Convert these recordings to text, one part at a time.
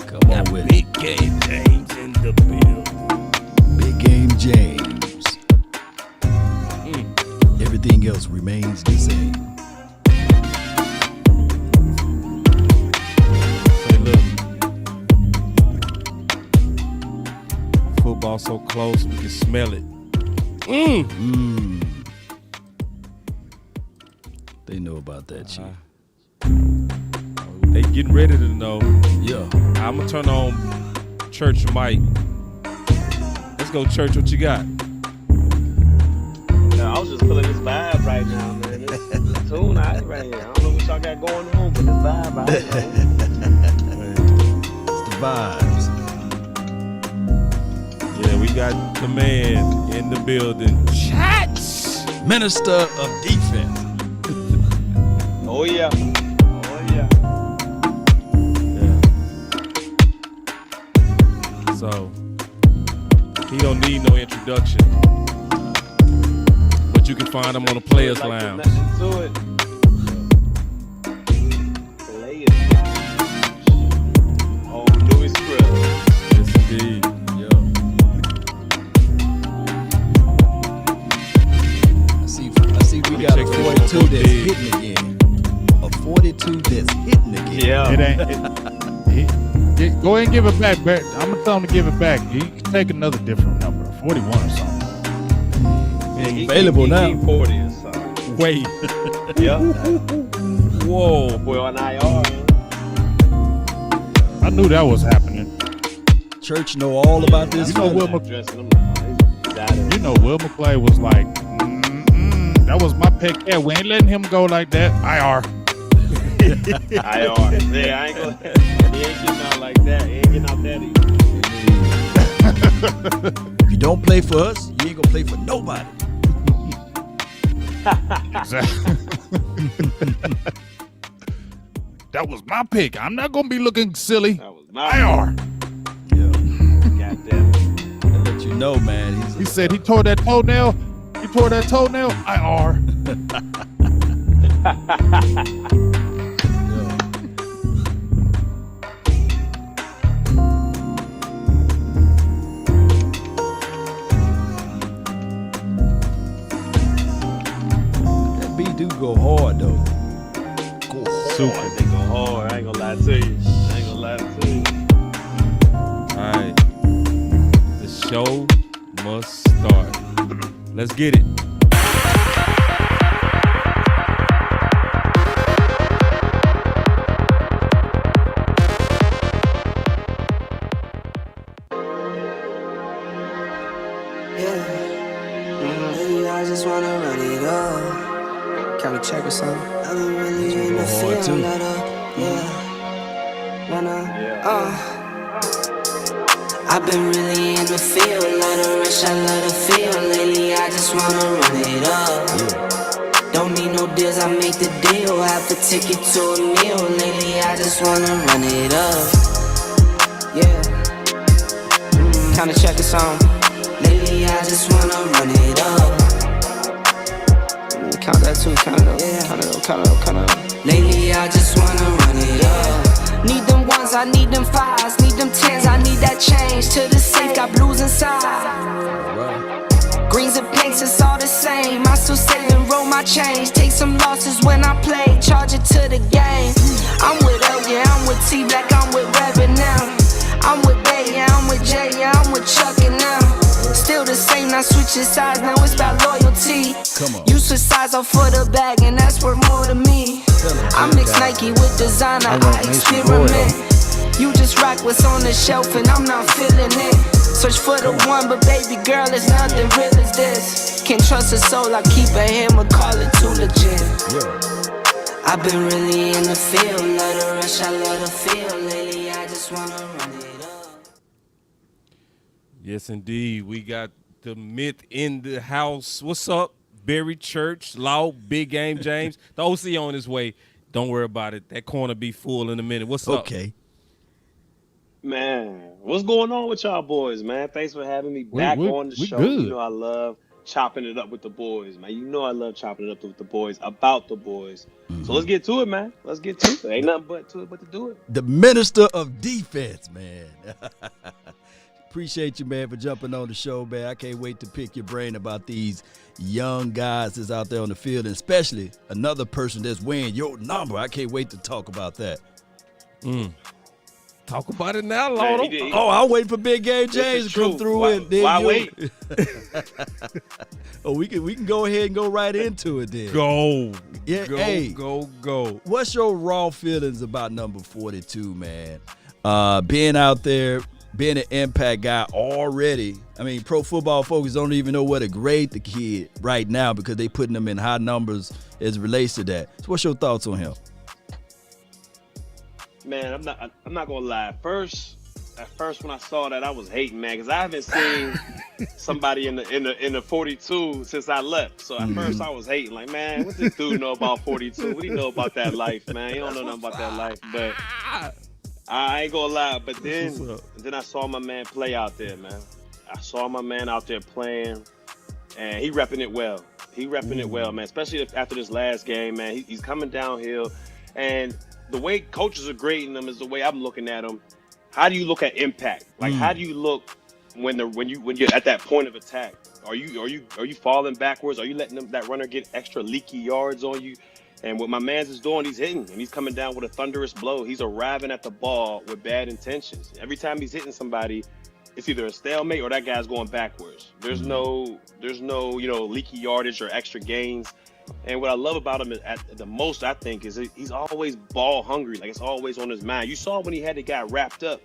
Come on with Big Game James in the building. Big Game James. Everything else remains the same. Say, look. Football so close, we can smell it. They know about that shit. They getting ready to know. Yeah. I'm going to turn on Church Mike. Let's go, Church. What you got? I was just feeling this vibe right now, man. This tune out right here. I don't know what y'all got going on, but this vibe out here. It's the vibes. Yeah, we got the man in the building. Chats! Minister of Defense. Oh, yeah. So, he don't need no introduction. But you can find him on the Players Lounge. To it. Oh, Louis Scruggs. Yes, indeed. I see we got a 42 that's hitting again. A 42 that's hitting again. Yeah. It ain't. Go ahead and give it back, Barrett. I'm gonna tell him to give it back. He can take another different number, 41 or something. Available now. 40 or something. Wait. Yeah. Whoa. Boy on IR. I knew that was happening. Church know all about this. You know, Will McClay was like, that was my pick. Yeah, we ain't letting him go like that. IR. IR. Yeah, I ain't gonna. He ain't getting out like that. He ain't getting out that easy. If you don't play for us, you ain't gonna play for nobody. Exactly. That was my pick. I'm not gonna be looking silly. That was my IR. Yeah. Goddamn. I let you know, man. He said he tore that toenail. He tore that toenail. IR. Do go hard though. Go hard. Super. They go hard. I ain't gonna lie to you. Alright. The show must start. Let's get it. I just wanna run it up. Can we check or something? I've been really in the field, I've been really in the field, let her rush, I let her feel. Lately, I just wanna run it up. Don't need no deals, I make the deal. Have to take it to a meal. Lately, I just wanna run it up. Kinda check or something. Lately, I just wanna run it up. Count that too, count it up. Lately, I just wanna run it up. Need them ones, I need them fives, need them tens, I need that change. To the safe, got blues inside. Greens and pinks, it's all the same. I still save and roll my change. Take some losses when I play, charge it to the game. I'm with L, yeah, I'm with T Black, I'm with Reverend now. I'm with Bay, yeah, I'm with Jay, yeah, I'm with Chuck and now. Still the same, not switching sides, now it's about loyalty. You switch sides off for the bag, and that's worth more to me. I mix Nike with designer, I experiment. You just rock what's on the shelf, and I'm not feeling it. Search for the one, but baby girl, it's nothing real as this. Can't trust a soul, I keep a hammer, call it too legit. I've been really in the field, let her rush, I let her feel. Lately, I just wanna run it up. Yes, indeed. We got the myth in the house. What's up, Berry Church, Law, Big Game James? The OC on his way. Don't worry about it. That corner be full in a minute. What's up? Okay. Man, what's going on with y'all boys, man? Thanks for having me back on the show. Good. You know I love chopping it up with the boys, man. You know I love chopping it up with the boys, about the boys. So let's get to it, man. Let's get to it. Ain't nothing but to do it. The minister of defense, man. Appreciate you, man, for jumping on the show, man. I can't wait to pick your brain about these young guys that's out there on the field, and especially another person that's wearing your number. I can't wait to talk about that. Talk about it now, Man, Lord. I'm waiting for Big Game James to come through. Why wait? We can go ahead and go right into it then. Go. Yeah, Go, hey. go. What's your raw feelings about number 42, man? Being out there, being an impact guy already. I mean, Pro Football Focus don't even know what to grade the kid right now because they putting them in high numbers as it relates to that. So what's your thoughts on him? Man, I'm not gonna lie. At first when I saw that, I was hating, man, because I haven't seen somebody in the 42 since I left. So at first I was hating, like, man, what this dude know about 42? What do he know about that life, man? He don't know nothing about that life. But I ain't gonna lie. But then I saw my man play out there, man. I saw my man out there playing, and he repping it well. Man. Especially after this last game, man. He's coming downhill, and the way coaches are grading him is the way I'm looking at him. How do you look at impact? Like, how do you look when you're at that point of attack? Are you falling backwards? Are you letting that runner get extra leaky yards on you? And what my man's is doing, he's hitting, and he's coming down with a thunderous blow. He's arriving at the ball with bad intentions. Every time he's hitting somebody, it's either a stalemate or that guy's going backwards. There's no leaky yardage or extra gains. And what I love about him at the most, I think, is he's always ball hungry. Like, it's always on his mind. You saw when he had the guy wrapped up,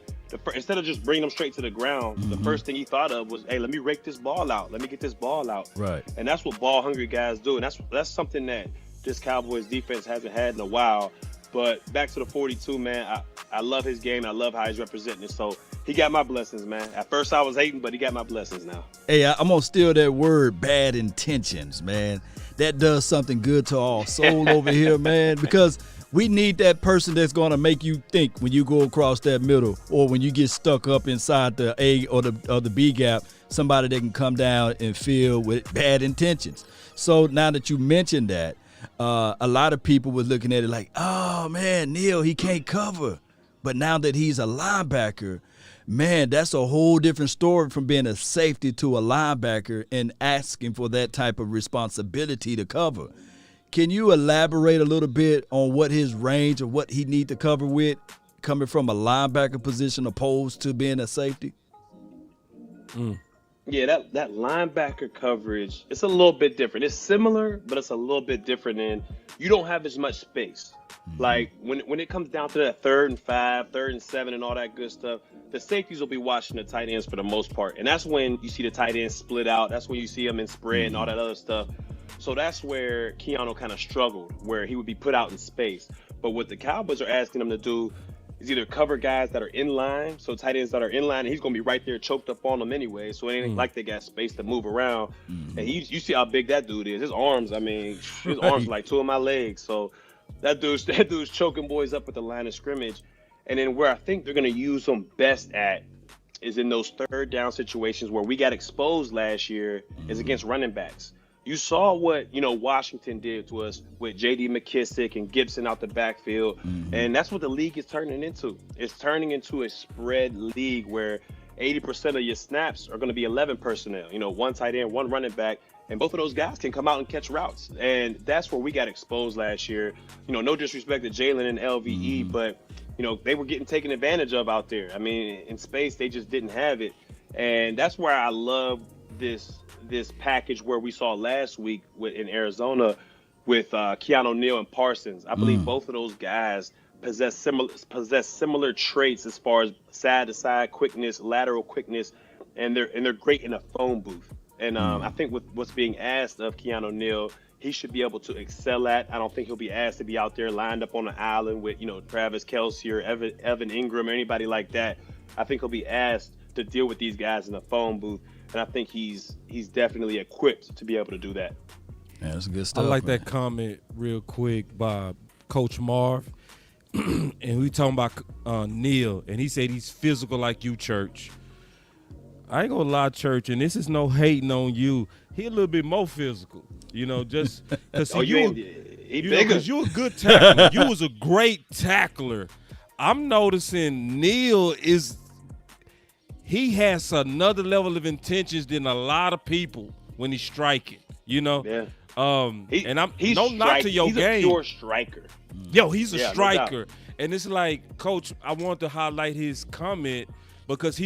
instead of just bringing him straight to the ground, the first thing he thought of was, hey, let me rake this ball out. Let me get this ball out. Right. And that's what ball hungry guys do. And that's something that this Cowboys defense hasn't had in a while. But back to the 42, man, I love his game. I love how he's representing it. So he got my blessings, man. At first I was hating, but he got my blessings now. Hey, I'm going to steal that word, bad intentions, man. That does something good to our soul over here, man, because we need that person that's going to make you think when you go across that middle or when you get stuck up inside the A or the B gap, somebody that can come down and fill with bad intentions. So now that you mentioned that, a lot of people were looking at it like, oh, man, Neil, he can't cover. But now that he's a linebacker, man, that's a whole different story from being a safety to a linebacker and asking for that type of responsibility to cover. Can you elaborate a little bit on what his range or what he need to cover with coming from a linebacker position opposed to being a safety? Yeah, that linebacker coverage, it's a little bit different. It's similar, but it's a little bit different in you don't have as much space. Like when it comes down to that 3rd and 5, 3rd and 7 and all that good stuff, the safeties will be watching the tight ends for the most part. And that's when you see the tight ends split out. That's when you see them in spread and all that other stuff. So that's where Keanu kind of struggled, where he would be put out in space. But what the Cowboys are asking him to do is either cover guys that are in line, so tight ends that are in line, and he's going to be right there choked up on them anyway, so it ain't like they got space to move around. And you see how big that dude is. His arms, his arms are like 2 of my legs. So that dude's choking boys up at the line of scrimmage. And then where I think they're going to use him best at is in those 3rd down situations where we got exposed last year is against running backs. You saw what, Washington did to us with J.D. McKissick and Gibson out the backfield. And that's what the league is turning into. It's turning into a spread league where 80% of your snaps are going to be 11 personnel, 1 tight end, 1 running back. And both of those guys can come out and catch routes. And that's where we got exposed last year. No disrespect to Jalen and LVE, but, they were getting taken advantage of out there. In space, they just didn't have it. And that's where I love this package where we saw last week in Arizona with Keanu Neal and Parsons. I believe both of those guys possess similar traits as far as side-to-side quickness, lateral quickness, and they're great in a phone booth. And I think with what's being asked of Keanu Neal, he should be able to excel at. I don't think he'll be asked to be out there lined up on the island with, Travis Kelce or Evan Ingram or anybody like that. I think he'll be asked to deal with these guys in the phone booth. And I think he's definitely equipped to be able to do that. Yeah, that's good stuff. I like that comment real quick by Coach Marv. And we talking about Neil, and he said he's physical like you, Church. I ain't gonna lie, Church, and this is no hating on you. he a little bit more physical. Just because Oh, he bigger. Because you a good tackler. You was a great tackler. I'm noticing Neil he has another level of intentions than a lot of people when he's striking. Yeah. He's no knock to your he's game. He's a pure striker. Yo, he's a No striker. doubt. And it's like, Coach, I want to highlight his comment because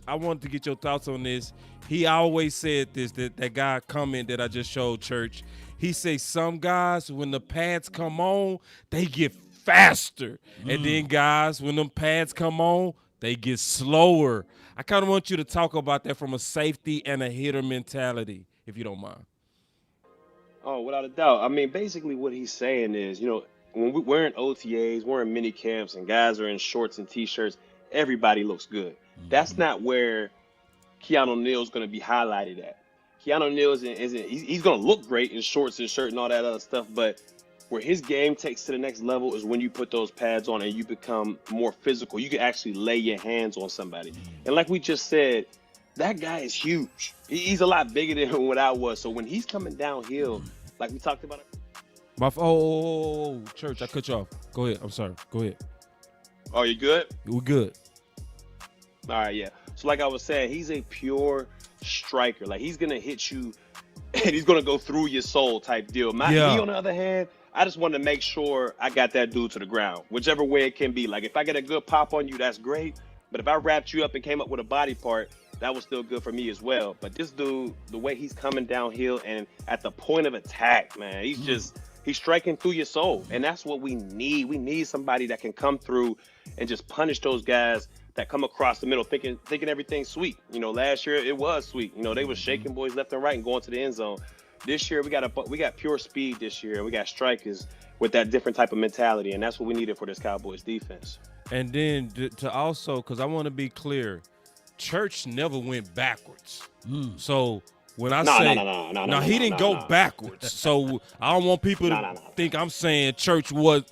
I wanted to get your thoughts on this. He always said this, that guy comment that I just showed Church. He say some guys, when the pads come on, they get faster. And then guys, when them pads come on, they get slower. I kind of want you to talk about that from a safety and a hitter mentality, if you don't mind. Oh, without a doubt. I mean, basically what he's saying is, when we're in OTAs, we're in mini camps, and guys are in shorts and T-shirts, everybody looks good. That's not where Keanu Neal's going to be highlighted at. Keanu Neal he's going to look great in shorts and shirt and all that other stuff, but where his game takes to the next level is when you put those pads on and you become more physical. You can actually lay your hands on somebody. And like we just said, that guy is huge. He's a lot bigger than what I was. So when he's coming downhill, like we talked about. Church, I cut you off. Go ahead. I'm sorry. Go ahead. Oh, you good? We're good. All right, yeah. So like I was saying, he's a pure striker. Like he's going to hit you and he's going to go through your soul type deal. Me, on the other hand, I just want to make sure I got that dude to the ground, whichever way it can be. Like if I get a good pop on you, that's great. But if I wrapped you up and came up with a body part, that was still good for me as well. But this dude, the way he's coming downhill and at the point of attack, man, he's striking through your soul. And that's what we need. We need somebody that can come through and just punish those guys that come across the middle thinking everything's sweet. Last year it was sweet. They were shaking boys left and right and going to the end zone. This year we got pure speed this year, and we got strikers with that different type of mentality, and that's what we needed for this Cowboys defense. And then to also, because I want to be clear, Church never went backwards. So when I say he didn't go backwards. So I don't want people to think I'm saying Church was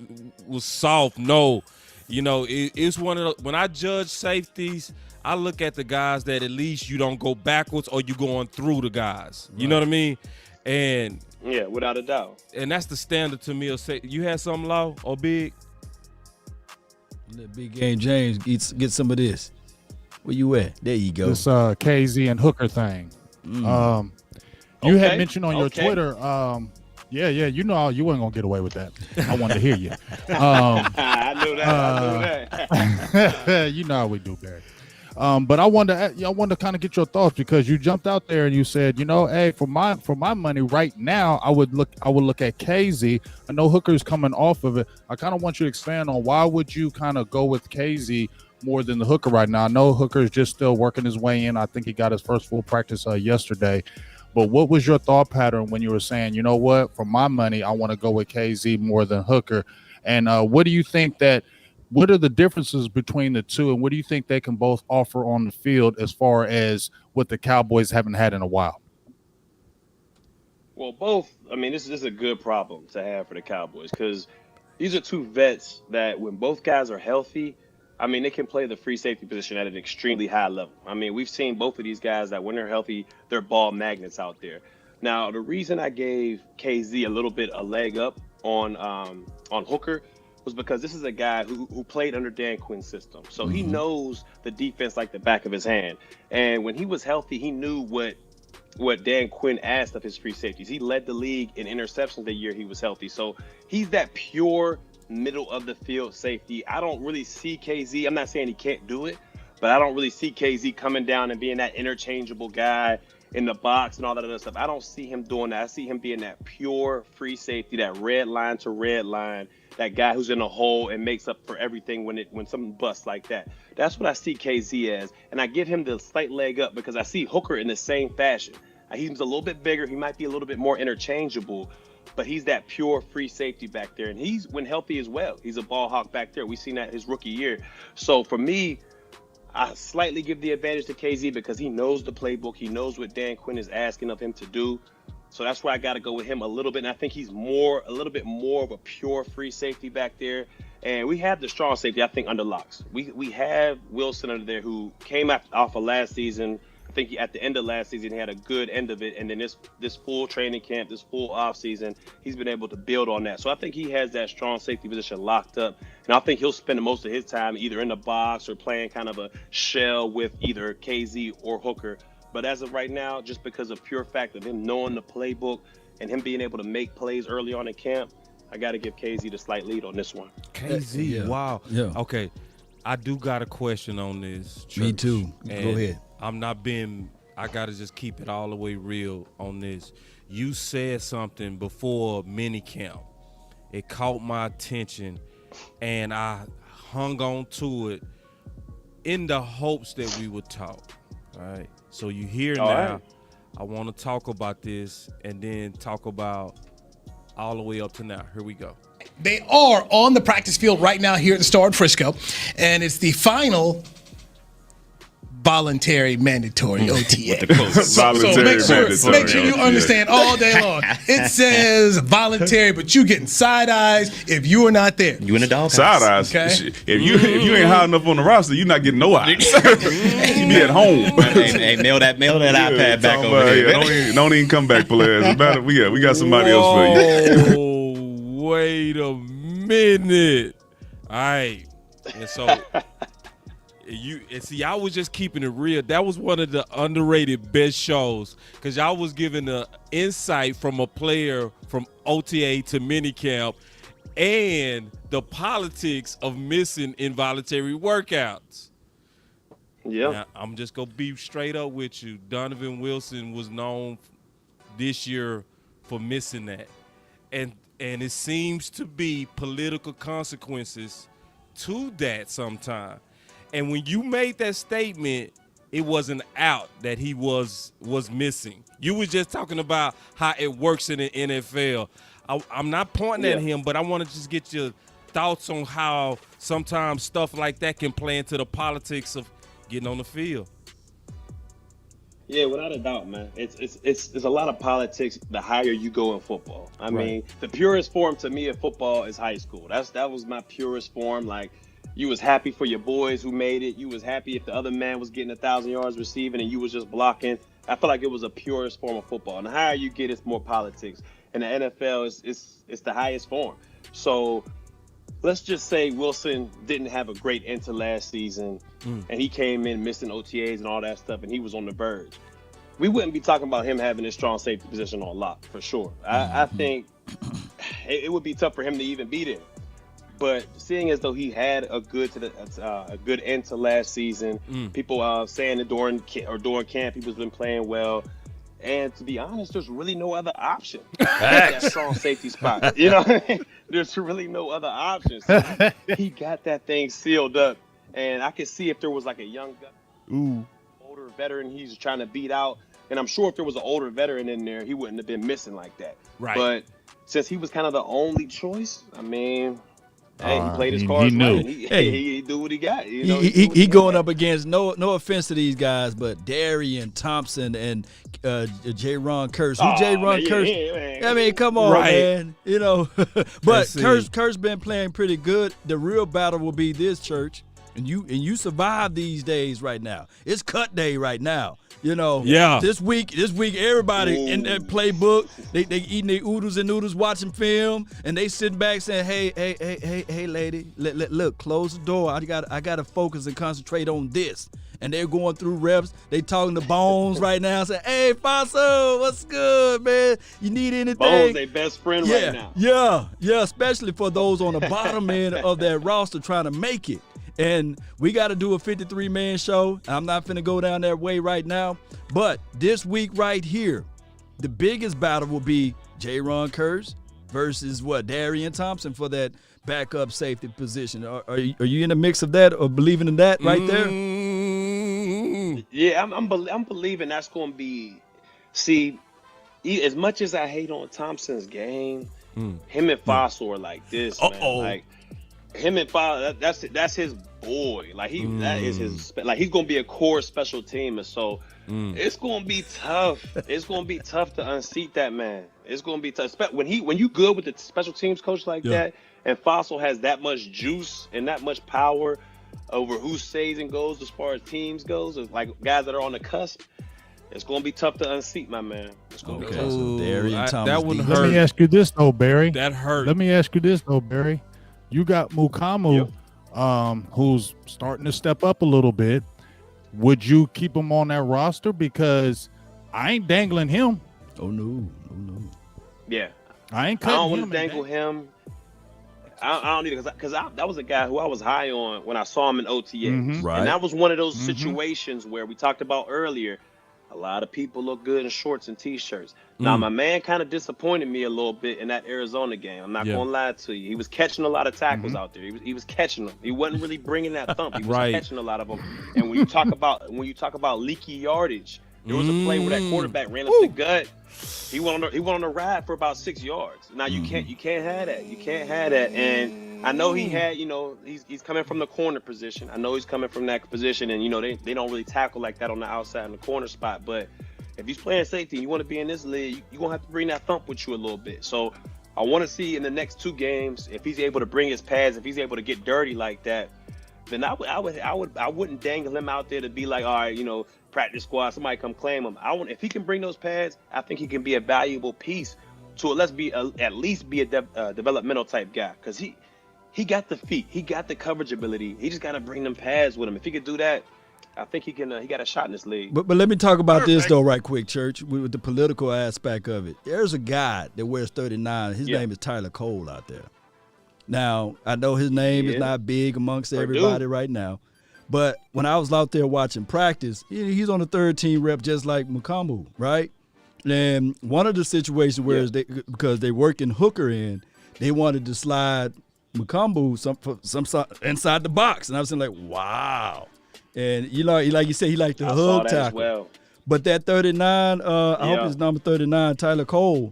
soft. No, it's one of the, when I judge safeties, I look at the guys that at least you don't go backwards or you going through the guys. You know what I mean? And yeah, without a doubt. And that's the standard to me. You had something, Law or Big? Let Big Game James get some of this. Where you at? There you go. This KZ and Hooker thing. You had mentioned on your Twitter. Yeah, you know you wasn't gonna get away with that. I wanted to hear you. I knew that. You know how we do, Barry. But I wanted to kind of get your thoughts because you jumped out there and you said, hey, for my money right now, I would look at KZ. I know Hooker's coming off of it. I kind of want you to expand on why would you kind of go with KZ more than the Hooker right now. I know Hooker is just still working his way in. I think he got his first full practice yesterday. But what was your thought pattern when you were saying, you know what, for my money, I want to go with KZ more than Hooker? And what do you think what are the differences between the two, and what do you think they can both offer on the field as far as what the Cowboys haven't had in a while? Well, both. I mean, this is a good problem to have for the Cowboys because these are two vets that when both guys are healthy, I mean, they can play the free safety position at an extremely high level. I mean, we've seen both of these guys that when they're healthy, they're ball magnets out there. Now, the reason I gave KZ a little bit a leg up on Hooker was because this is a guy who played under Dan Quinn's system. So he knows the defense like the back of his hand. And when he was healthy, he knew what Dan Quinn asked of his free safeties. He led the league in interceptions the year he was healthy. So he's that pure middle of the field safety. I don't really see KZ. I'm not saying he can't do it, but I don't really see KZ coming down and being that interchangeable guy in the box and all that other stuff. I don't see him doing that. I see him being that pure free safety, that red line to red line, that guy who's in a hole and makes up for everything when something busts like that. That's what I see KZ as. And I give him the slight leg up because I see Hooker in the same fashion. He's a little bit bigger. He might be a little bit more interchangeable, but he's that pure free safety back there. And he's, when healthy as well, he's a ball hawk back there. We've seen that his rookie year. So for me, I slightly give the advantage to KZ because he knows the playbook. He knows what Dan Quinn is asking of him to do. So that's why I got to go with him a little bit. And I think he's a little bit more of a pure free safety back there. And we have the strong safety, I think, under locks. We have Wilson under there who came off of last season I think at the end of last season, he had a good end of it. And then this full training camp, this full off season, he's been able to build on that. So I think he has that strong safety position locked up. And I think he'll spend most of his time either in the box or playing kind of a shell with either KZ or Hooker. But as of right now, just because of pure fact of him knowing the playbook and him being able to make plays early on in camp, I got to give KZ the slight lead on this one. KZ, Yeah. wow. Yeah. Okay, I do got a question on this. Church. Me too. And Go ahead. I got to just keep it all the way real on this. You said something before minicamp. It caught my attention, and I hung on to it in the hopes that we would talk. All right. So you hear All now. right. I want to talk about this and then talk about all the way up to now. Here we go. They are on the practice field right now here at the Star in Frisco, and it's the final voluntary mandatory OTA. So make sure you understand all day long. It says voluntary, but you getting side eyes if you are not there. You in the dog Side eyes. Okay. If you ain't high enough on the roster, you're not getting no eyes. You be at home. Hey, mail that iPad back over here. Don't even come back, players. We got somebody else for you. Oh, wait a minute. All right. And so see, I was just keeping it real. That was one of the underrated best shows because y'all was giving the insight from a player from OTA to minicamp and the politics of missing involuntary workouts. Yeah. Now, I'm just going to be straight up with you. Donovan Wilson was known this year for missing that. And it seems to be political consequences to that sometime. And when you made that statement, it wasn't out that he was missing. You was just talking about how it works in the NFL. I'm not pointing at him, but I want to just get your thoughts on how sometimes stuff like that can play into the politics of getting on the field. Yeah, without a doubt, man. It's a lot of politics the higher you go in football. I mean, the purest form to me of football is high school. That was my purest form. Like, you was happy for your boys who made it. You was happy if the other man was getting 1,000 yards receiving and you was just blocking. I feel like it was a purest form of football. And the higher you get, it's more politics. And the NFL is the highest form. So let's just say Wilson didn't have a great end to last season, and he came in missing OTAs and all that stuff, and he was on the verge. We wouldn't be talking about him having his strong safety position on lock for sure. I think it would be tough for him to even be there. But seeing as though he had a good end to last season, people saying that during camp he was been playing well, and to be honest, there's really no other option. That strong safety spot, you know what I mean? There's really no other option. So he got that thing sealed up, and I could see if there was like a young guy, older veteran he's trying to beat out, and I'm sure if there was an older veteran in there, he wouldn't have been missing like that. Right. But since he was kind of the only choice, I mean. Hey, he played his cards he knew. right. He do what he got. You know, He going up against no offense to these guys, but Darian Thompson and J-Ron Curse. Who J-Ron Curse? I mean, come on, man. You know, but Curse been playing pretty good. The real battle will be this, Church, and you survive these days right now. It's cut day right now. You know, this week, everybody in that playbook, they eating their oodles and noodles, watching film, and they sitting back saying, hey, lady, look, close the door. I got to focus and concentrate on this. And they're going through reps. They talking to Bones right now, saying, hey, Faso, what's good, man? You need anything? Bones, their best friend right now. Yeah, especially for those on the bottom end of that roster trying to make it. And we got to do a 53-man show. I'm not finna go down that way right now. But this week right here, the biggest battle will be J-Ron Curse versus Darian Thompson for that backup safety position. Are you in the mix of that or believing in that right there? Yeah, I'm believing that's going to be. See, as much as I hate on Thompson's game, him and Fossil are like this, man. Like him and Fossil, that's his boy. Like that is his. Like he's going to be a core special teamer. So it's going to be tough. It's going to be tough to unseat that man. It's going to be tough when you good with the special teams coach like that, and Fossil has that much juice and that much power over who stays and goes as far as teams goes, like guys that are on the cusp. It's going to be tough to unseat, my man. It's going to be tough. So Darian Thomas. That one defense. hurt. Let me ask you this though, Barry. That hurt. Let me ask you this though, Barry. You got Mukamu, who's starting to step up a little bit. Would you keep him on that roster? Because I ain't dangling him. Oh no. Yeah. I ain't I cutting don't want him. to dangle him. I don't need it because that was a guy who I was high on when I saw him in OTA. Right. And that was one of those situations where we talked about earlier. A lot of people look good in shorts and T-shirts. Now, my man kind of disappointed me a little bit in that Arizona game. I'm not going to lie to you. He was catching a lot of tackles out there. He was catching them. He wasn't really bringing that thump. He was catching a lot of them. And when you talk about leaky yardage, there was a play where that quarterback ran up the gut. He went on a ride for about 6 yards. Now you can't have that. You can't have that. And I know he had, he's coming from the corner position. I know he's coming from that position, and they don't really tackle like that on the outside in the corner spot. But if he's playing safety, and you want to be in this league, you're gonna have to bring that thump with you a little bit. So I want to see in the next 2 games if he's able to bring his pads, if he's able to get dirty like that. Then I wouldn't dangle him out there to be like, all right, practice squad, somebody come claim him. If he can bring those pads, I think he can be a valuable piece to at least be a developmental type guy, because he got the feet, he got the coverage ability. He just got to bring them pads with him. If he could do that, I think he can. He got a shot in this league. But let me talk about this though, right quick, Church, with the political aspect of it. There's a guy that wears 39. His name is Tyler Cole out there. Now, I know his name is not big amongst everybody right now, but when I was out there watching practice, he's on the 3rd team rep just like Mukamu, right? And one of the situations where because they worked in hooker end, they wanted to slide Mukamu some inside the box, and I was saying like, wow. And like you said, he liked the hug tackle. Well. But that 39, I hope it's number 39, Tyler Cole.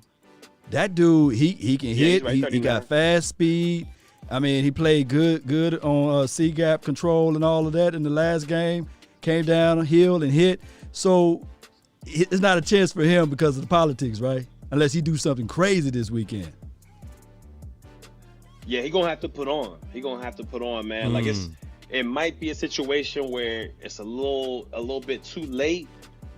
That dude, he can hit. He got fast speed. I mean, he played good on C-gap control and all of that in the last game. Came downhill and hit. So it's not a chance for him because of the politics, right? Unless he do something crazy this weekend. Yeah, he gonna have to put on. Man. Like it might be a situation where it's a little bit too late.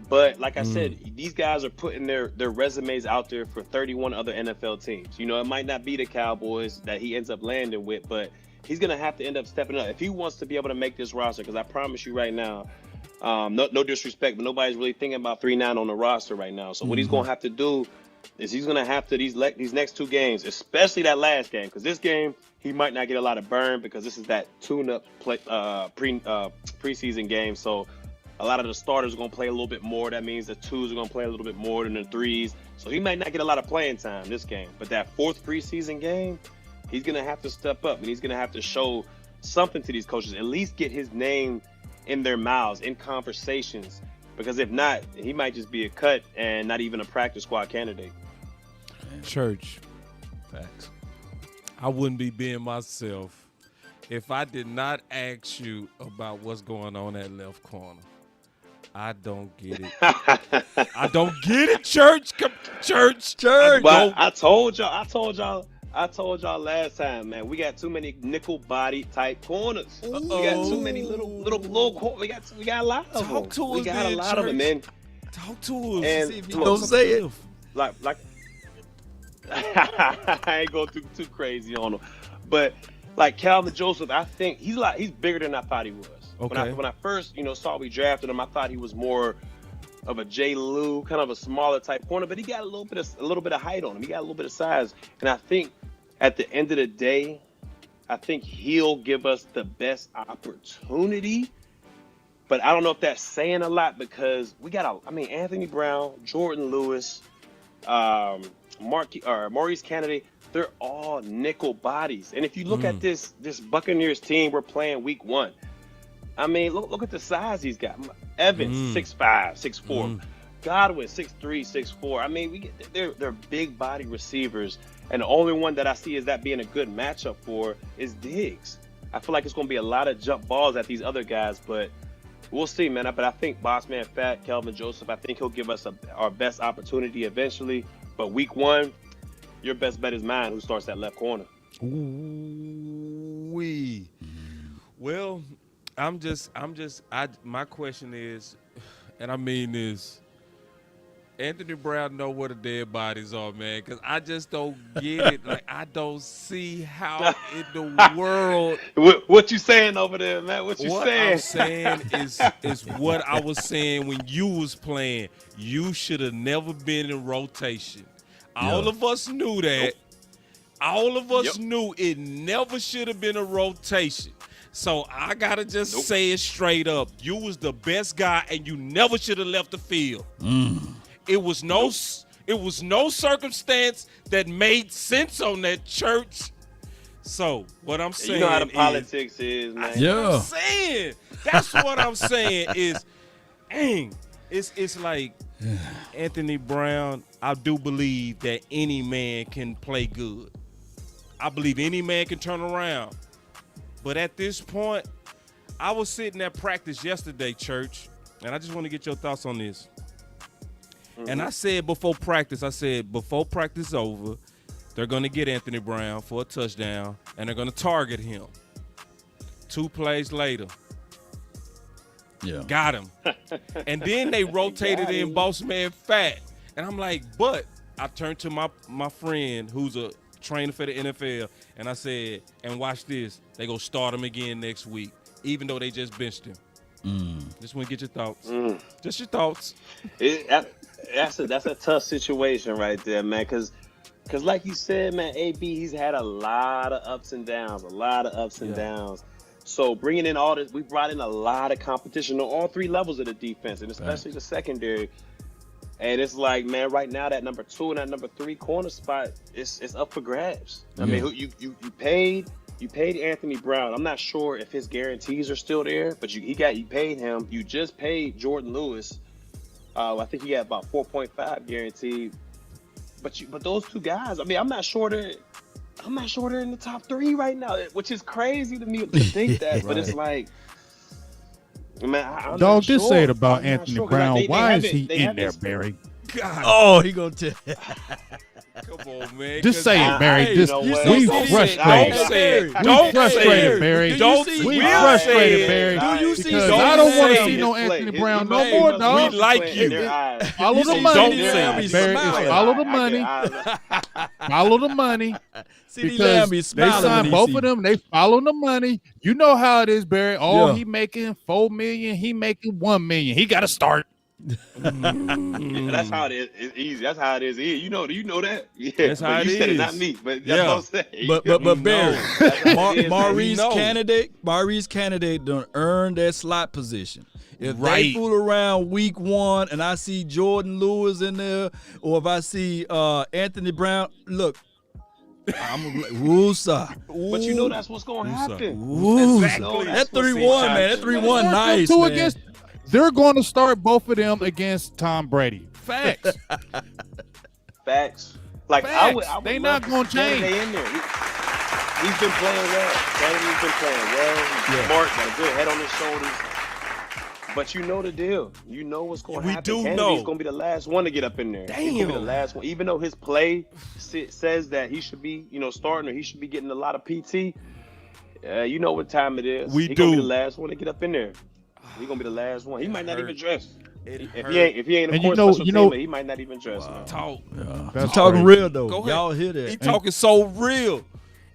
But like I said, these guys are putting their resumes out there for 31 other NFL teams. It might not be the Cowboys that he ends up landing with, but he's going to have to end up stepping up if he wants to be able to make this roster. Because I promise you right now, no disrespect, but nobody's really thinking about 3-9 on the roster right now. So what he's going to have to do is he's going to have to these next 2 games, especially that last game, because this game he might not get a lot of burn because this is that tune-up preseason game. So a lot of the starters are going to play a little bit more. That means the 2s are going to play a little bit more than the 3s. So he might not get a lot of playing time this game. But that 4th preseason game, he's going to have to step up, and he's going to have to show something to these coaches, at least get his name in their mouths, in conversations. Because if not, he might just be a cut and not even a practice squad candidate. Church. Facts. I wouldn't be being myself if I did not ask you about what's going on at left corner. I don't get it. I don't get it, Church. Church. Well, I told y'all last time, man. We got too many nickel body type corners. We got too many little. We got a lot of them. Talk to us, we got man, a lot of them, man. Talk to us. And see if don't say it. Like I ain't going too crazy on him, but like Calvin Joseph, I think he's bigger than I thought he was. Okay. When I first saw we drafted him, I thought he was more of a J. Lou, kind of a smaller type corner, but he got a little bit of height on him. He got a little bit of size, and I think at the end of the day, I think he'll give us the best opportunity. But I don't know if that's saying a lot because we got Anthony Brown, Jordan Lewis, Maurice Kennedy. They're all nickel bodies, and if you look at this Buccaneers team we're playing week 1. I mean, look at the size he's got. Evans, 6'5", 6'4". Godwin, 6'3", 6'4". I mean, they're big body receivers, and the only one that I see is that being a good matchup for is Diggs. I feel like it's going to be a lot of jump balls at these other guys, but we'll see, man. But I think Boss Man Fat, Kelvin Joseph, I think he'll give us our best opportunity eventually. But week 1, your best bet is mine, who starts that left corner. Ooh-wee. Well, my question is, and I mean this, Anthony Brown know where the dead bodies are, man, because I just don't get it. Like, I don't see how in the world. What you saying over there, man? What I'm saying is what I was saying when you was playing. You should have never been in rotation. All of us knew that. All of us knew it never should have been a rotation. So I gotta just say it straight up. You was the best guy, and you never should have left the field. It was no circumstance that made sense on that church. So what I'm saying, you know how the politics is, man. What I'm saying. That's what I'm saying is, dang, it's like Anthony Brown. I do believe that any man can play good. I believe any man can turn around. But at this point, I was sitting at practice yesterday, church, and I just want to get your thoughts on this. And I said before practice is over, they're going to get Anthony Brown for a touchdown, and they're going to target him. 2 plays later, got him. And then they rotated in Boss Man Fat. And I'm like, but I turned to my friend who's a trainer for the NFL, and I said, and watch this, they go start him again next week, even though they just benched him. Just want to get your thoughts. Just your thoughts. That's a tough situation right there, man, because like you said, man, AB, he's had a lot of ups and downs, So bringing in all this, we brought in a lot of competition on all 3 levels of the defense, and especially the secondary. And it's like, man, right now that number 2 and that number 3 corner spot is up for grabs. I mean, you paid Anthony Brown. I'm not sure if his guarantees are still there, but you paid him. You just paid Jordan Lewis. I think he got about 4.5 guaranteed. But those 2 guys, I mean, I'm not sure they're in the top 3 right now, which is crazy to me to think that. Right. But it's like, man, don't just say it about Anthony Brown. Why is he in there, Barry? God. Oh, he gonna tell. Come on, man. Just say it, Barry. We frustrated. Don't say it, Barry. We frustrated, Barry. Do you see? Because I don't want to see no Anthony Brown no more, dog. We like you. Follow the money, Barry. Follow the money. Follow the money. Because they signed both of them, they follow the money. You know how it is, Barry. He making $4 million, he making $1 million. He got to start. That's how it is. It's easy. That's how it is. You know that. Yeah, that's how it is. You said it, not me. But that's what I'm saying. But Barry, Maurice candidate done earned that slot position. If they fool around week 1 and I see Jordan Lewis in there, or if I see Anthony Brown, look. I'm like, woo-sa. But you know that's what's going to happen. Exactly. That 3-1, man. That 3-1 nice, man. They're going to start both of them against Tom Brady. Facts. Facts. Like, Facts. They not going to change. In there. He's been playing well. He's been playing well. He's smart, got a good head on his shoulders. But you know the deal. You know what's going to happen. We do know. He's know. going to be the last one to get up in there. Damn. He's going to be the last one. Even though his play says that he should be, starting, or he should be getting a lot of PT, you know what time it is. He's going to be the last one to get up in there. He's going to be the last one. He might not even dress. If he ain't a core special teamer, he might not even dress. Talk. I'm talking real, though. Y'all hear that. He talking so real.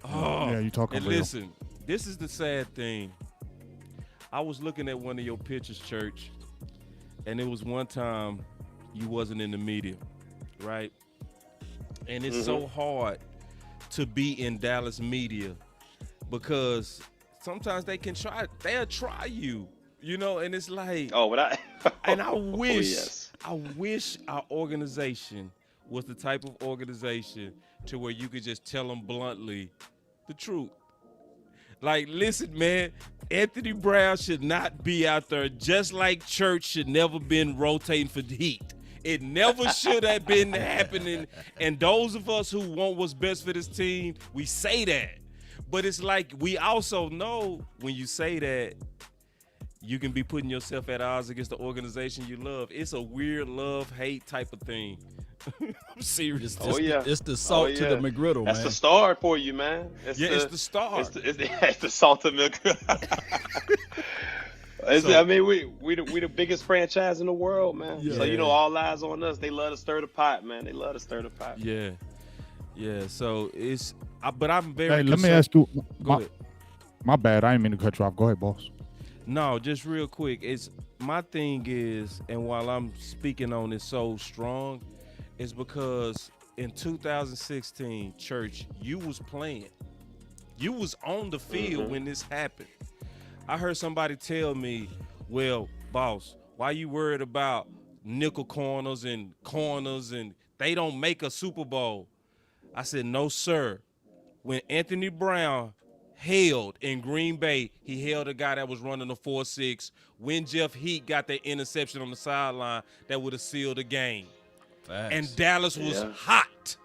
Yeah, you talking real. Listen, this is the sad thing. I was looking at one of your pictures, Church, and it was one time you wasn't in the media, right? And it's so hard to be in Dallas media because sometimes they'll try you, and it's like, and I wish our organization was the type of organization to where you could just tell them bluntly the truth. Like, listen, man, Anthony Brown should not be out there, just like Church should never been rotating for the Heat. It never should have been happening. And those of us who want what's best for this team, we say that. But it's like we also know when you say that, you can be putting yourself at odds against the organization you love. It's a weird love-hate type of thing. I'm serious. It's the salt to the McGriddle, man. That's the star for you, man. It's the star. It's the salt to McGriddle. I mean, we the biggest franchise in the world, man. Yeah. So you know, all eyes on us. They love to stir the pot, man. They love to stir the pot. Yeah. So but I'm very. Hey, let me ask you. Go ahead. My bad. I didn't mean to cut you off. Go ahead, boss. No, just real quick. It's my thing is, and while I'm speaking on it so strong, is because in 2016, Church, you was playing. You was on the field when this happened. I heard somebody tell me, well, boss, why you worried about nickel corners and they don't make a Super Bowl? I said, no, sir. When Anthony Brown held in Green Bay, he held a guy that was running a 4.6. When Jeff Heat got that interception on the sideline, that would have sealed the game. Facts. And Dallas was hot.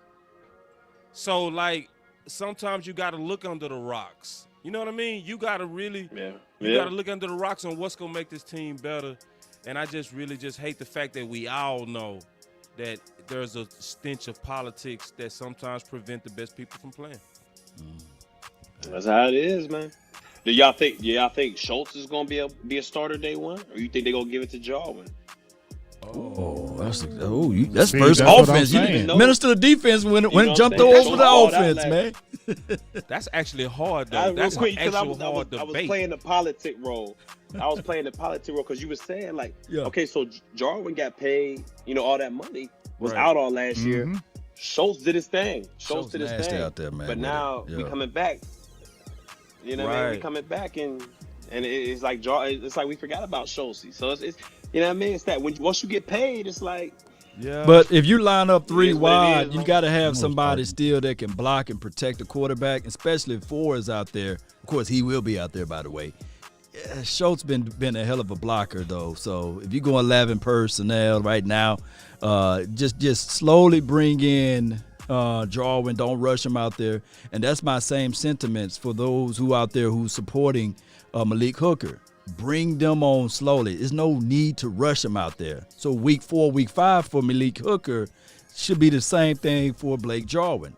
So, like, sometimes you got to look under the rocks. You know what I mean? You got to really you got to look under the rocks on what's going to make this team better. And I just really just hate the fact that we all know that there's a stench of politics that sometimes prevent the best people from playing. That's how it is, man. Do y'all think Schultz is gonna be a starter day one, or you think they're gonna give it to Jarwin? That's See, first that's offense. what I'm You saying. minister the defense when it what I'm jumped saying? over the Schultz offense, out man. That's actually hard, though. Real That's quick, an 'cause I actual hard was debate. playing the politic role. I was playing the politic role because you were saying like, okay, so Jarwin got paid, all that money was out all last year. Schultz did his thing. Schultz did his nasty thing out there, man, But with now it. we coming back. You know what I mean? We coming back and it's like it's like we forgot about Schultz. So it's you know what I mean? It's that once you get paid, it's like. Yeah. But if you line up three is what it wide, is, you man. got to have somebody still that can block and protect the quarterback, especially if four is out there. Of course, he will be out there, by the way. Yeah, Schultz been a hell of a blocker, though. So if you go 11 personnel right now, just slowly bring in Jarwin. Don't rush him out there. And that's my same sentiments for those who out there who's supporting Malik Hooker. Bring them on slowly. There's no need to rush them out there. So week 4, week 5 for Malik Hooker should be the same thing for Blake Jarwin.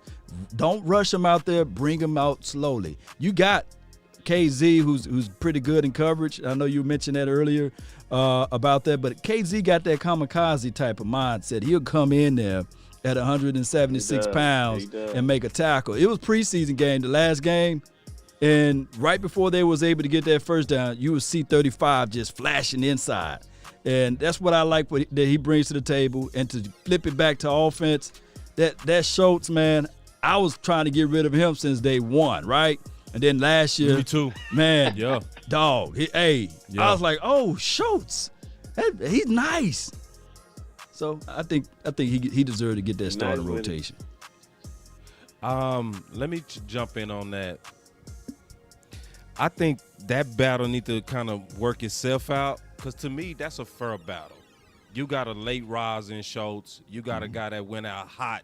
Don't rush them out there. Bring them out slowly. You got KZ, who's pretty good in coverage. I know you mentioned that earlier about that, but KZ got that kamikaze type of mindset. He'll come in there at 176 pounds and make a tackle. It was preseason game, the last game. And right before they was able to get that first down, you would see 35 just flashing inside. And that's what I like that he brings to the table. And to flip it back to offense, that Schultz, man, I was trying to get rid of him since day one, right? And then last year, Me too. man, Yeah. dog, I was like, oh, Schultz, he's nice. So I think he deserved to get that starting rotation. Let me jump in on that. I think that battle need to kind of work itself out because to me that's a fair battle. You got a late rise in Schultz. You got a guy that went out hot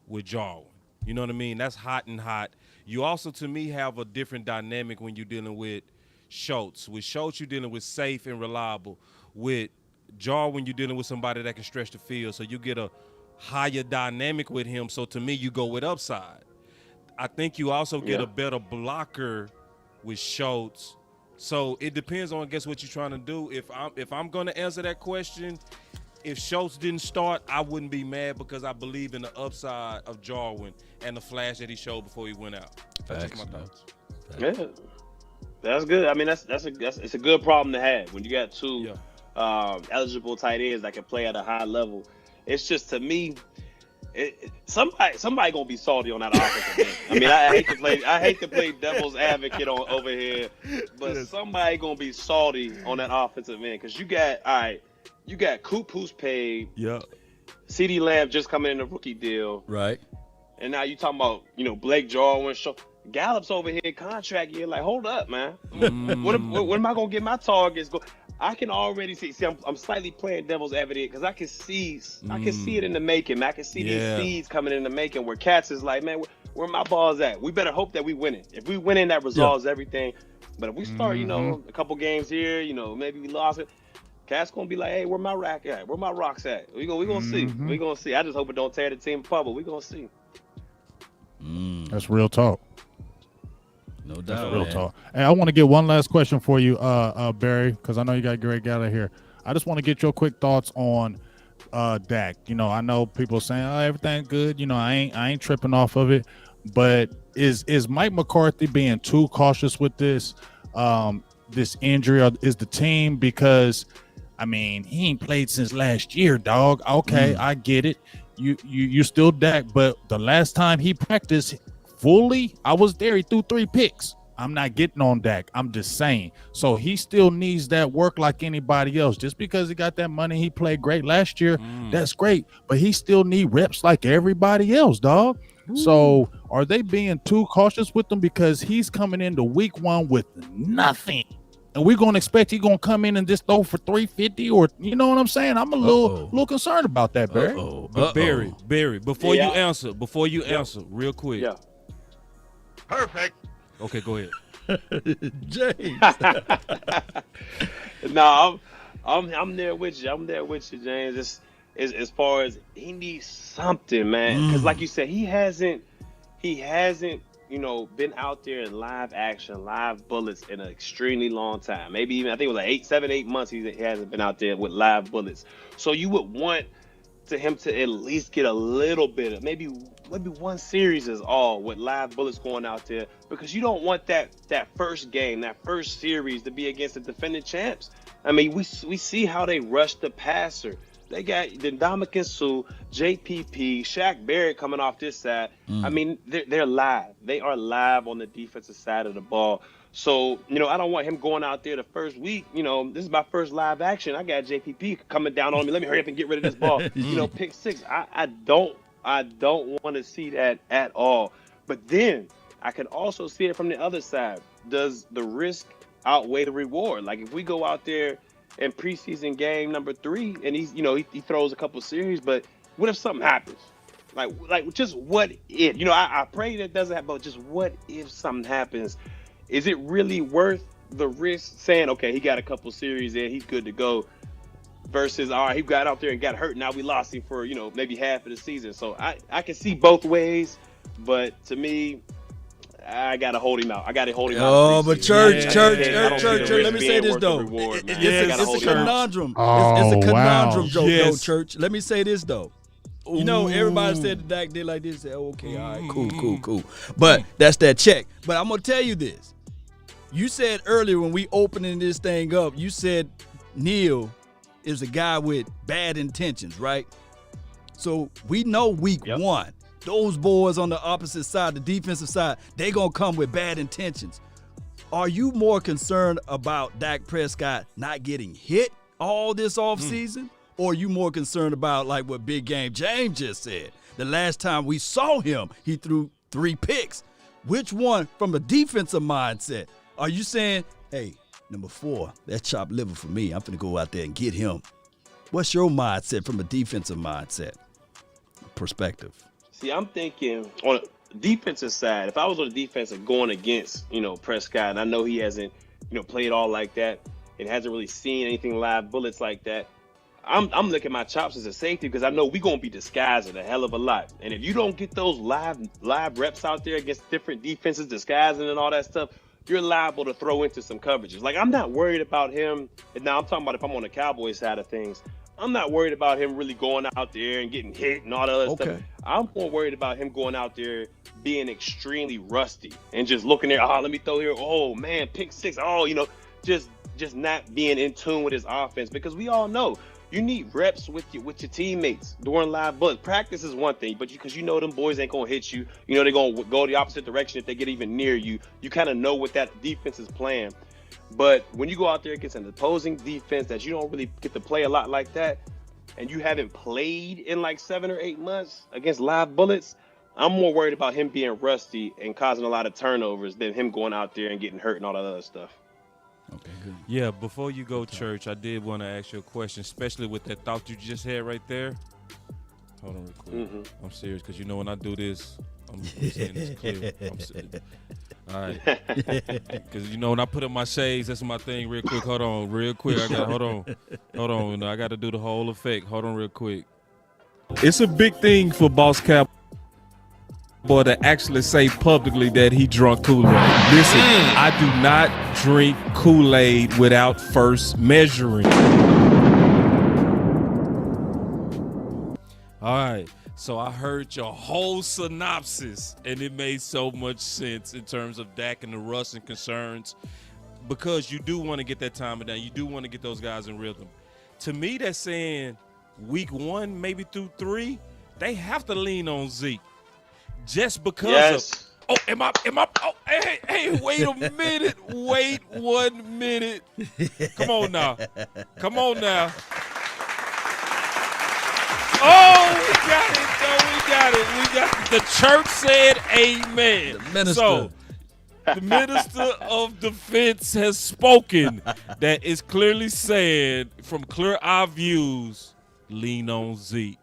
with Jarwin. You know what I mean? That's hot and hot. You also, to me, have a different dynamic when you're dealing with Schultz. With Schultz, you're dealing with safe and reliable. With Jarwin, you're dealing with somebody that can stretch the field. So you get a higher dynamic with him. So to me, you go with upside. I think you also get a better blocker with Schultz. So it depends on, I guess, what you're trying to do. If I'm going to answer that question, if Schultz didn't start, I wouldn't be mad because I believe in the upside of Jarwin and the flash that he showed before he went out. That's just my thoughts. Yeah, that's good. I mean, it's a good problem to have when you got two eligible tight ends that can play at a high level. It's just, to me, somebody gonna be salty on that offensive end. I mean, I hate to play devil's advocate over here, but somebody gonna be salty on that offensive end because you got Coop who's paid. Yeah. CeeDee Lamb just coming in a rookie deal. Right. And now you talking about, Blake Jarwin, Gallup's over here contract year. Like, hold up, man. When am I gonna get my targets? I can already see. I'm slightly playing devil's advocate because I can see it in the making. Man. I can see these seeds coming in the making where cats is like, man, where my balls at? We better hope that we win it. If we win it, that resolves everything. But if we start, a couple games here, maybe we lost it. Cat's gonna be like, hey, where my rack at? Where my rocks at? We gonna see. We gonna see. I just hope it don't tear the team apart, but we gonna see. That's real talk. No That's doubt, real man. talk. Hey, I want to get one last question for you, Barry, because I know you got Greg out of here. I just want to get your quick thoughts on Dak. You know, I know people saying, "Oh, everything's good." You know, I ain't tripping off of it. But is Mike McCarthy being too cautious with this this injury, or is the team? Because I mean, he ain't played since last year, dog. Okay, I get it. You still Dak, but the last time he practiced fully, I was there. He threw 3 picks. I'm not getting on Dak. I'm just saying. So he still needs that work like anybody else. Just because he got that money, he played great last year. That's great. But he still need reps like everybody else, dog. So are they being too cautious with him because he's coming into week 1 with nothing? And we're going to expect he's going to come in and just throw for 350 or, you know what I'm saying? I'm a little concerned about that, Barry. But Barry, before you answer, real quick. Yeah. Perfect. Okay, go ahead. James. No, I'm there with you. I'm there with you, James. As far as he needs something, man. Because like you said, he hasn't, been out there in live action, live bullets in an extremely long time. Maybe even, I think it was like 7-8 months he hasn't been out there with live bullets. So you would want him to at least get a little bit of maybe one series is all with live bullets going out there, because you don't want that first game, that first series to be against the defending champs. I mean, we see how they rush the passer. They got Ndamukong Suh, JPP, Shaq Barrett coming off this side. I mean, they're live. They are live on the defensive side of the ball. So, I don't want him going out there the first week. This is my first live action. I got JPP coming down on me. Let me hurry up and get rid of this ball. Pick 6. I don't want to see that at all. But then I can also see it from the other side. Does the risk outweigh the reward? Like if we go out there in preseason game number 3 and he throws a couple series, but what if something happens? Like just what if? I pray that doesn't happen, but just what if something happens? Is it really worth the risk saying, okay, he got a couple series in, he's good to go, versus, all right, he got out there and got hurt, now we lost him for, maybe half of the season. So I can see both ways, but to me, I got to hold him out. I got to hold him out. Oh, but church, let me say this, though. It's a conundrum. It's a conundrum, though, church. Let me say this, though. Everybody said the Dak did like this. Said, okay, all right, cool. But that's that check. But I'm going to tell you this. You said earlier when we opening this thing up, you said Neil is a guy with bad intentions, right? So we know week 1, those boys on the opposite side, the defensive side, they going to come with bad intentions. Are you more concerned about Dak Prescott not getting hit all this offseason? Or are you more concerned about, like what Big Game James just said? The last time we saw him, he threw 3 picks. Which one from a defensive mindset? Are you saying, hey, number 4, that's chopped liver for me. I'm going to go out there and get him. What's your mindset from a defensive mindset perspective? See, I'm thinking on the defensive side, if I was on the defense and going against, Prescott, and I know he hasn't, played all like that and hasn't really seen anything live bullets like that, I'm looking at my chops as a safety because I know we're going to be disguising a hell of a lot. And if you don't get those live reps out there against different defenses, disguising and all that stuff, you're liable to throw into some coverages. Like, I'm not worried about him. And now I'm talking about if I'm on the Cowboys side of things. I'm not worried about him really going out there and getting hit and all that other stuff. I'm more worried about him going out there being extremely rusty and just looking there, let me throw here. Oh, man, pick 6. Oh, just not being in tune with his offense, because we all know you need reps with your teammates during live bullets. Practice is one thing, but because them boys ain't going to hit you. They're going to go the opposite direction if they get even near you. You kind of know what that defense is playing. But when you go out there against an opposing defense that you don't really get to play a lot like that, and you haven't played in like 7 or 8 months against live bullets, I'm more worried about him being rusty and causing a lot of turnovers than him going out there and getting hurt and all that other stuff. Okay, good. Yeah, before you go, Church, I did want to ask you a question, especially with that thought you just had right there. Hold on real quick. I'm serious, because when I do this, I'm saying this clear. All right. Because, when I put up my shades, that's my thing real quick. Hold on, real quick. Hold on. I got to do the whole effect. Hold on real quick. It's a big thing for Boss Cap. boy to actually say publicly that he drunk Kool-Aid. Listen, I do not drink Kool-Aid without first measuring. All right, so I heard your whole synopsis, and it made so much sense in terms of Dak and the Russ and concerns, because you do want to get that timing down. You do want to get those guys in rhythm. To me, that's saying week 1, maybe through 3, they have to lean on Zeke. Just because of wait a minute. Wait 1 minute. Come on now. Oh, we got it. We got it. The church said amen. The minister. So, the minister of defense has spoken that is clearly saying, from clear eye views, lean on Zeke.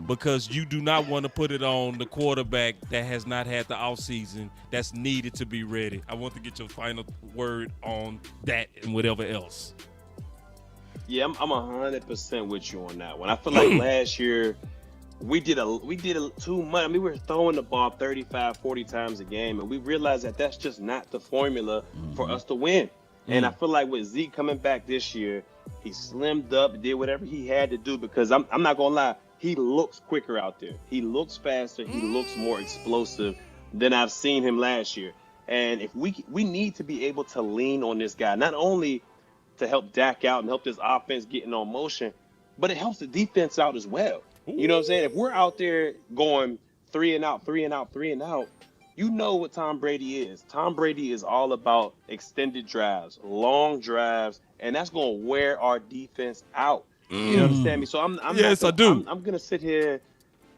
Because you do not want to put it on the quarterback that has not had the offseason that's needed to be ready. I want to get your final word on that and whatever else. Yeah, I'm 100% with you on that one. I feel like last year we did too much. I mean, we were throwing the ball 35, 40 times a game, and we realized that that's just not the formula for us to win. And I feel like with Zeke coming back this year, he slimmed up, did whatever he had to do, because I'm not going to lie, he looks quicker out there. He looks faster. He looks more explosive than I've seen him last year. And if we need to be able to lean on this guy, not only to help Dak out and help this offense get in on motion, but it helps the defense out as well. You know what I'm saying? If we're out there going 3 and out, you know what Tom Brady is. Tom Brady is all about extended drives, long drives, and that's going to wear our defense out. You understand me? So I do. I'm gonna sit here,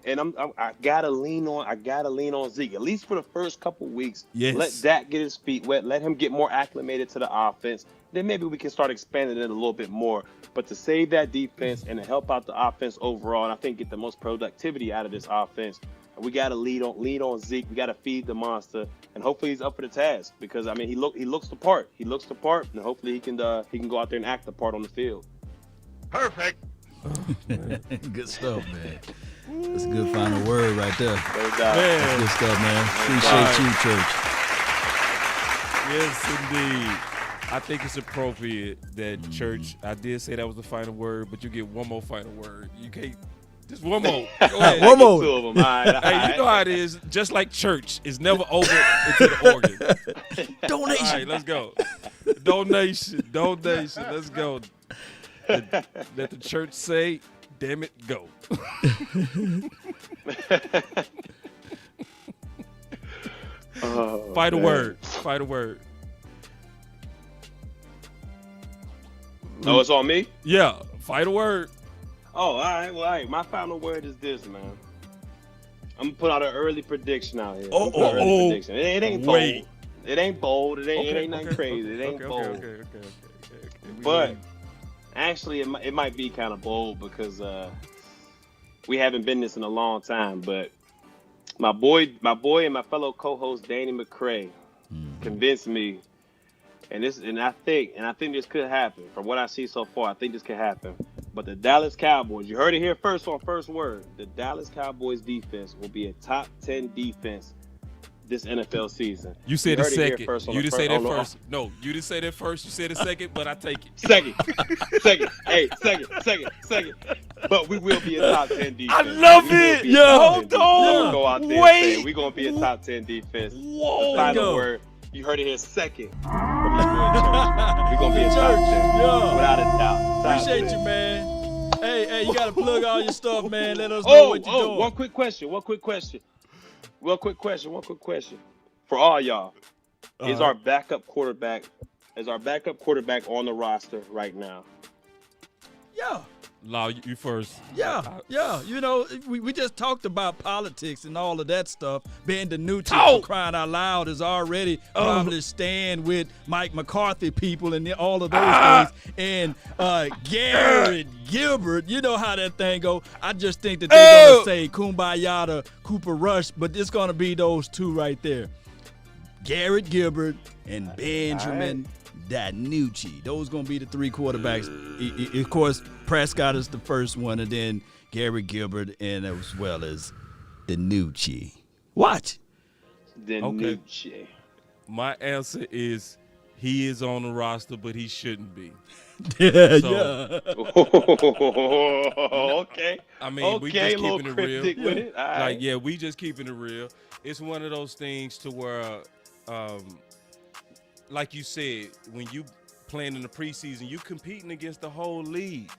and I gotta lean on Zeke at least for the first couple weeks. Yes. Let Dak get his feet wet. Let him get more acclimated to the offense. Then maybe we can start expanding it a little bit more. But to save that defense and to help out the offense overall, and I think get the most productivity out of this offense, we gotta lead on Zeke. We gotta feed the monster, and hopefully he's up for the task, because I mean he looks the part. He looks the part, and hopefully he can go out there and act the part on the field. Perfect. Good stuff, man. That's a good final word right there. No doubt. That's good stuff, man. Appreciate you, Church. Yes, indeed. I think it's appropriate that Church, I did say that was the final word, but you get one more final word. You can't, just one more. Go ahead. One more. Two of them. All right. Hey, you know how it is. Just like church, it's never over until the organ. Donation. All right, let's go. Donation. Let's go. Let the church say, damn it, go. Fight a word. Oh, it's on me? Yeah, fight a word. Oh, all right. Well, all right. My final word is this, man. I'm going to put out an early prediction out here. Prediction. It ain't bold. Wait. It ain't bold. It ain't nothing crazy. It ain't bold. Okay. But actually, it might be kind of bold, because we haven't been this in a long time. But my boy and my fellow co-host Danny McCray convinced me, and I think this could happen. From what I see so far, I think this could happen. But the Dallas Cowboys, you heard it here first on First Word. The Dallas Cowboys defense will be a top 10 defense this NFL season. You said it second. You didn't say that no, first. No, you didn't say that first. You said it second, but I take it. Second. Hey, second. But we will be a top 10 defense. I love it. Hold on. Go out there Wait. and we're going to be a top 10 defense. Whoa. The final word, you heard it here second from your boy Church. We're going to be a top 10. Yeah. Without a doubt. Appreciate you, man. Hey, you got to plug all your stuff, man. Let us know what you're doing. One quick question. For all y'all, is our backup quarterback on the roster right now? Yeah. Law, you first. Yeah. You know, we just talked about politics and all of that stuff. Ben DiNucci, for crying out loud, is already probably staying with Mike McCarthy people and all of those things. And Garrett Gilbert, you know how that thing go. I just think that they're going to say Kumbaya to Cooper Rush, but it's going to be those two right there. Garrett Gilbert and Benjamin DiNucci. Those going to be the three quarterbacks. Of course, Prescott is the first one, and then Garrett Gilbert, and as well as DiNucci. Watch. DiNucci. My answer is he is on the roster, but he shouldn't be. Yeah, So, Okay. I mean, we just keeping it real. With it. All right. Like, yeah, we just keeping it real. It's one of those things to where, like you said, when you playing in the preseason, you competing against the whole league.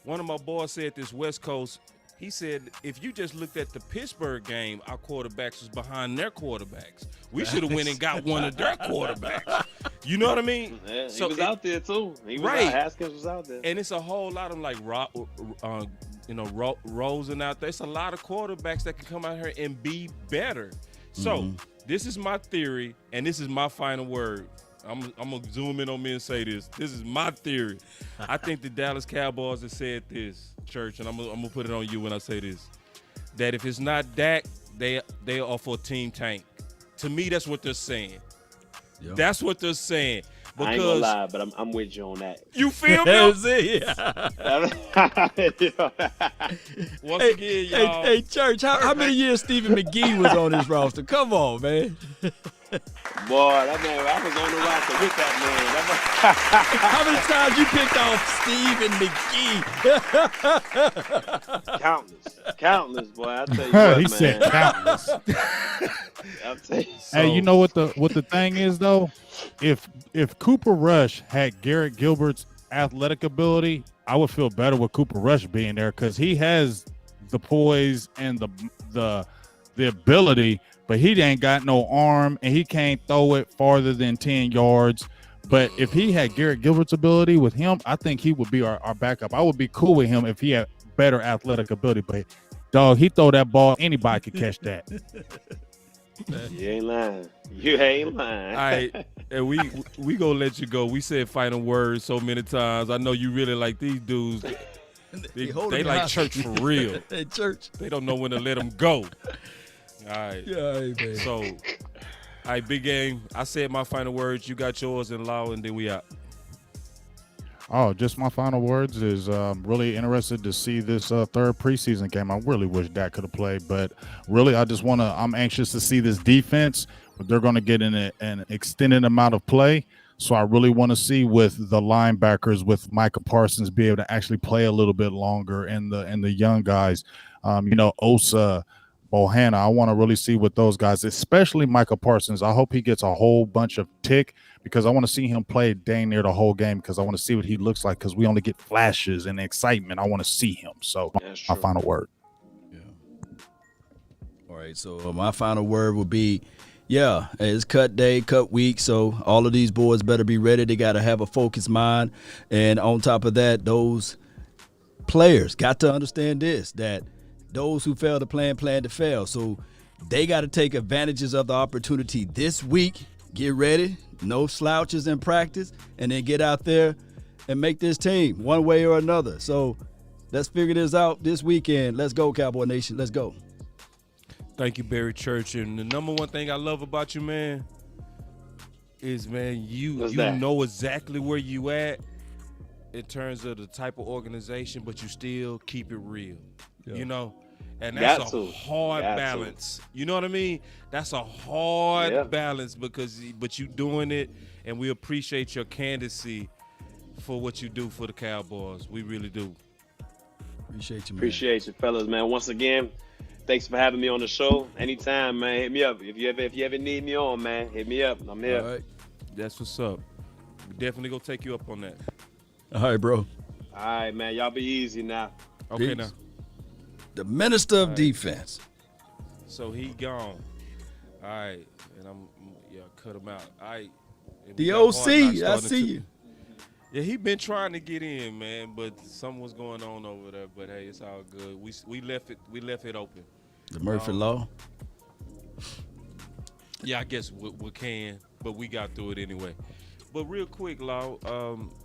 One of my boys said this West Coast. He said, if you just looked at the Pittsburgh game, our quarterbacks was behind their quarterbacks. We should have went and got one of their quarterbacks. You know what I mean? Yeah, he was out there too. Haskins was out there. And it's a whole lot of like, Rosen out there. It's a lot of quarterbacks that can come out here and be better. So this is my theory, and this is my final word. I'm going to zoom in on me and say this. This is my theory. I think the Dallas Cowboys have said this, Church, and I'm going to put it on you when I say this, that if it's not Dak, they are for Team Tank. To me, that's what they're saying. Yep. That's what they're saying. Because I ain't gonna lie, but I'm with you on that. You feel me? Once again, y'all. Hey, Church, how many years Stephen McGee was on this roster? Come on, man. Boy, that man, I was on the roster with that How many times you picked off Steve and McGee? Countless, boy. I tell you what, He man. said countless. I'll tell you. Hey, you know what the thing is though? If Cooper Rush had Garrett Gilbert's athletic ability, I would feel better with Cooper Rush being there because he has the poise and the ability, but he ain't got no arm and he can't throw it farther than 10 yards. But if he had Garrett Gilbert's ability with him, I think he would be our backup. I would be cool with him if he had better athletic ability. But dog, he throw that ball, anybody could catch that. You ain't lying. You ain't lying. All right, and we gonna let you go. We said final words so many times. I know you really like these dudes. They like church for real. Hey, Church. They don't know when to let them go. All right. Yeah, hey, man. So, all right, big game. I said my final words. You got yours and Law, and then we out. Oh, just my final words is really interested to see this third preseason game. I really wish Dak could have played, but really I'm anxious to see this defense. But they're going to get in an extended amount of play. So I really want to see with the linebackers, with Micah Parsons, be able to actually play a little bit longer, and the young guys, Osa, Bohanna. I want to really see with those guys, especially Micah Parsons. I hope he gets a whole bunch of tick because I want to see him play dang near the whole game because I want to see what he looks like because we only get flashes and excitement. I want to see him. So my final word. Yeah. All right. So my final word would be, yeah, it's cut day, cut week. So all of these boys better be ready. They got to have a focused mind. And on top of that, those players got to understand this, that those who fail to plan to fail. So they got to take advantages of the opportunity this week. Get ready. No slouches in practice. And then get out there and make this team one way or another. So let's figure this out this weekend. Let's go, Cowboy Nation. Let's go. Thank you, Barry Church. And the number one thing I love about you, man, is, man, you know exactly where you at in terms of the type of organization, but you still keep it real. Yeah. You know? And that's a hard balance. You know what I mean? That's a hard balance but you doing it, and we appreciate your candidacy for what you do for the Cowboys. We really do. Appreciate you, man. Appreciate you, fellas, man. Once again, thanks for having me on the show. Anytime, man. Hit me up. If you ever need me on, man, hit me up. I'm here. All right. That's what's up. We definitely gonna take you up on that. All right, bro. All right, man. Y'all be easy now. Okay, Peace. now. The Minister of Defense. So he gone. All right. And cut him out. All right. The OC, I see you. Yeah, he been trying to get in, man, but something was going on over there. But hey, it's all good. We left it open. The Murphy Law. Yeah, I guess we can, but we got through it anyway. But real quick, Law,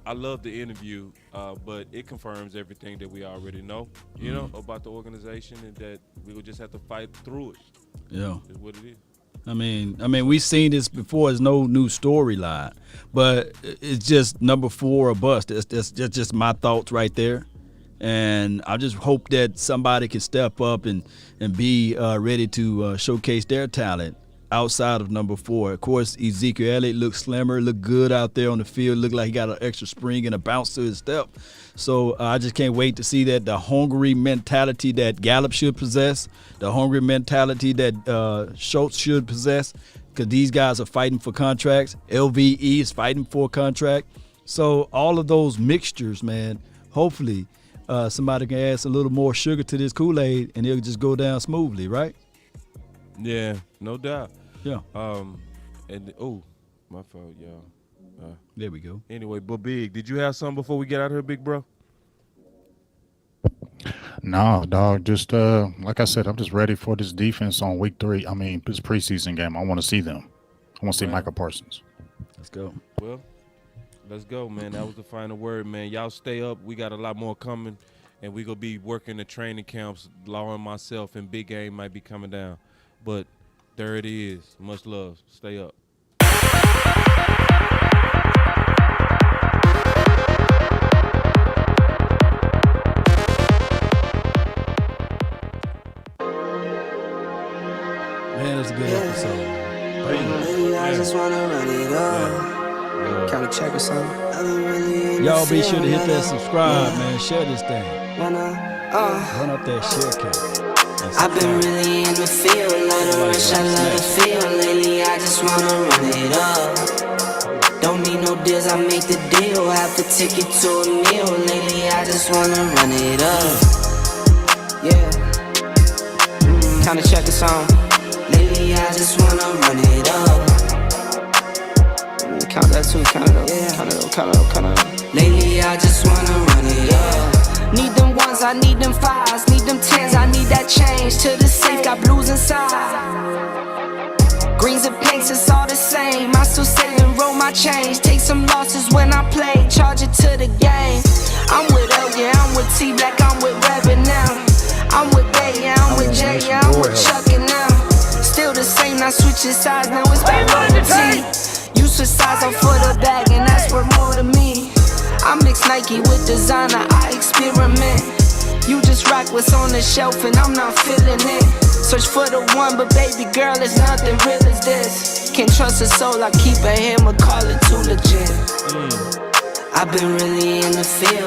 I love the interview, but it confirms everything that we already know, you know, about the organization, and that we will just have to fight through it. Yeah, is what it is. I mean, we've seen this before. It's no new storyline, but it's just number 4 or bust. That's just my thoughts right there, and I just hope that somebody can step up and be ready to showcase their talent outside of number 4. Of course, Ezekiel Elliott looked slimmer, looked good out there on the field, looked like he got an extra spring and a bounce to his step. So I just can't wait to see that the hungry mentality that Gallup should possess, the hungry mentality that Schultz should possess, because these guys are fighting for contracts. LVE is fighting for a contract. So all of those mixtures, man, hopefully somebody can add a little more sugar to this Kool-Aid and it'll just go down smoothly, right? Yeah, no doubt. Yeah. And my fault, y'all. There we go. Anyway, but Big, did you have something before we get out of here, big bro? No, dog. Just like I said, I'm just ready for this defense on week 3. I mean, this preseason game. I want to see them. I want to see Micah Parsons. Let's go. Well, let's go, man. That was the final word, man. Y'all stay up. We got a lot more coming, and we gonna be working the training camps. Law and myself and Big Game might be coming down, but there it is. Much love. Stay up. Man, it's a good episode. I just wanna run it up. Kinda check or something. Y'all be sure to hit that subscribe, man. Share this thing. Run up that share count. I've been really in the field, let it rush, I love the feel. Lately I just wanna run it up. Don't need no deals, I make the deal. Have to take it to a meal. Lately I just wanna run it up. Yeah. Kinda check the song. Lately I just wanna run it up. Count that too, count it up, count it up. Lately I just wanna run it up. Need them ones, I need them fives, need them tens, I need that change. To the safe, got blues inside. Greens and pinks, it's all the same. I still save and roll my change. Take some losses when I play, charge it to the game. I'm with L, yeah, I'm with T Black, I'm with Rabbit now. I'm with Bay, yeah, I'm with J, yeah, I'm with Chuck and now. Still the same, now switching sides, now it's back on the T. You switch sides up for the bag, and that's worth more to me. I mix Nike with designer, I experiment. You just rock what's on the shelf, and I'm not feeling it. Search for the one, but baby girl, it's nothing real as this. Can't trust a soul, I keep a hammer, call it too legit. I've been really in the field.